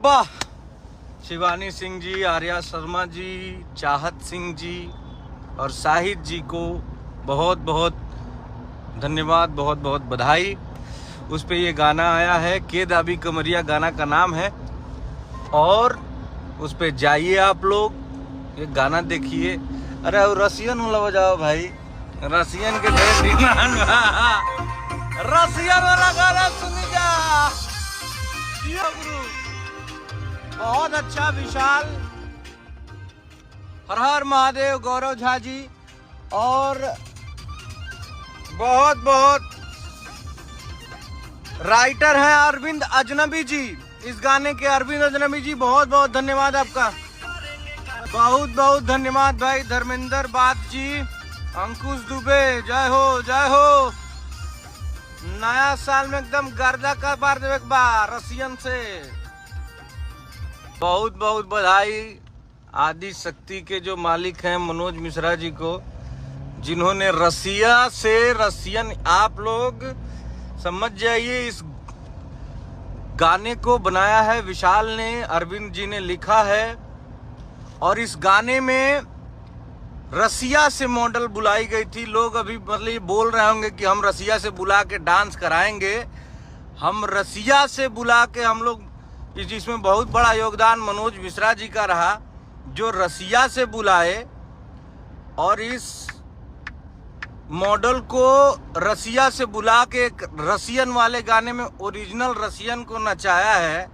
वाह, शिवानी सिंह जी, आर्या शर्मा जी, चाहत सिंह जी और शाहिद जी को बहुत बहुत धन्यवाद, बहुत बहुत बधाई। उस पे ये गाना आया है, के दाबी कमरिया गाना का नाम है। और उस पे जाइए आप लोग, ये गाना देखिए। अरे रसियन वाला बजाओ भाई, रसियन के ढेर डिमांड रसियन वाला गाना सुनी जा। गुरु बहुत अच्छा, विशाल, हर हर महादेव, गौरव झा जी और बहुत बहुत राइटर हैं अरविंद अजनबी जी। इस गाने के अरविंद अजनबी जी, बहुत बहुत धन्यवाद आपका, बहुत बहुत धन्यवाद भाई। धर्मेंद्र बात जी, अंकुश दुबे, जय हो जय हो। नया साल में एकदम गर्दा का बार देव एक बार रसियन से बहुत बहुत बधाई। आदि शक्ति के जो मालिक हैं मनोज मिश्रा जी को, जिन्होंने रसिया से रसियन, आप लोग समझ जाइए, इस गाने को बनाया है विशाल ने, अरविंद जी ने लिखा है। और इस गाने में रसिया से मॉडल बुलाई गई थी। लोग अभी मतलब ये बोल रहे होंगे कि हम रसिया से बुला के डांस कराएंगे। हम रसिया से बुला के, हम लोग इसमें बहुत बड़ा योगदान मनोज मिश्रा जी का रहा, जो रसिया से बुलाए और इस मॉडल को रसिया से बुला के रसियन वाले गाने में ओरिजिनल रसियन को नचाया है।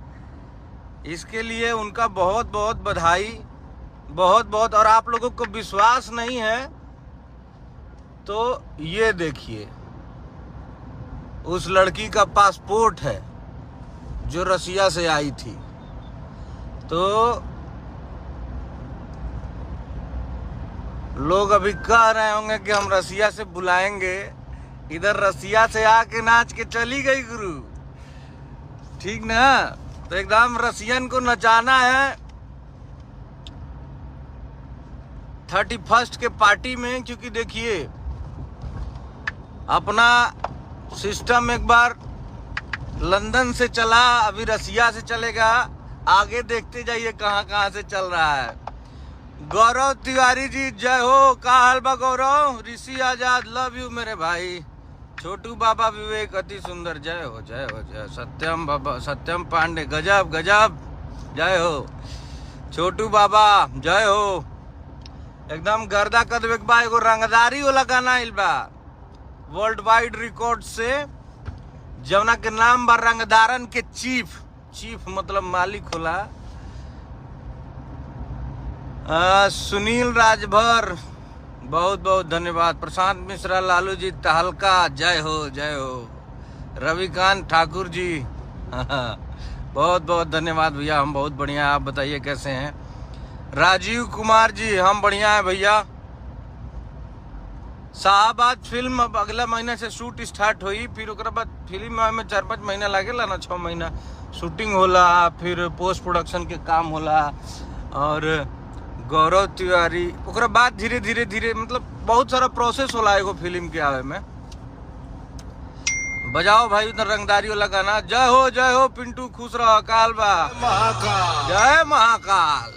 इसके लिए उनका बहुत बहुत बधाई, बहुत बहुत। और आप लोगों को विश्वास नहीं है तो ये देखिए, उस लड़की का पासपोर्ट है जो रसिया से आई थी। तो लोग अभी कह रहे होंगे कि हम रसिया से बुलाएंगे, इधर रसिया से आके नाच के चली गई गुरु, ठीक ना। तो एकदम रसियन को नचाना है 31 के पार्टी में। क्योंकि देखिए, अपना सिस्टम एक बार लंदन से चला, अभी रसिया से चलेगा, आगे देखते जाइए कहाँ कहाँ से चल रहा है। गौरव तिवारी जी, जय हो। का हाल बा गौरव? ऋषि आजाद, लव यू मेरे भाई। छोटू बाबा विवेक, अति सुंदर, जय हो जय हो जय। सत्यम बाबा, सत्यम पांडे, गजब गजब, जय हो। छोटू बाबा, जय हो। एकदम गर्दा कदम बा। एगो रंगदारी वाला गाना आइल बा वर्ल्ड वाइड रिकॉर्ड से, जवना के नाम बा रंगदारन के चीफ। चीफ मतलब मालिक होला। सुनील राजभर, बहुत बहुत धन्यवाद। प्रशांत मिश्रा, लालू जी तहलका, जय हो जय हो। रविकांत ठाकुर जी बहुत बहुत धन्यवाद भैया, हम बहुत बढ़िया। आप बताइए कैसे हैं? राजीव कुमार जी, हम बढ़िया हैं भैया। शाहबाद फिल्म अब अगला महीना से शूट स्टार्ट हुई, फिर ओकरा बाद फिल्म में 4-5 महीना लागेला ना, 6 महीना शूटिंग होला, फिर पोस्ट प्रोडक्शन के काम होला। और गौरव तिवारी, ओकरा बाद धीरे धीरे धीरे मतलब बहुत सारा प्रोसेस होला एगो फिल्म के आवे में। बजाओ भाई उधर रंगदारी वाला गाना। जय हो पिंटू, खुश रहो। काल बा, जय महाकाल।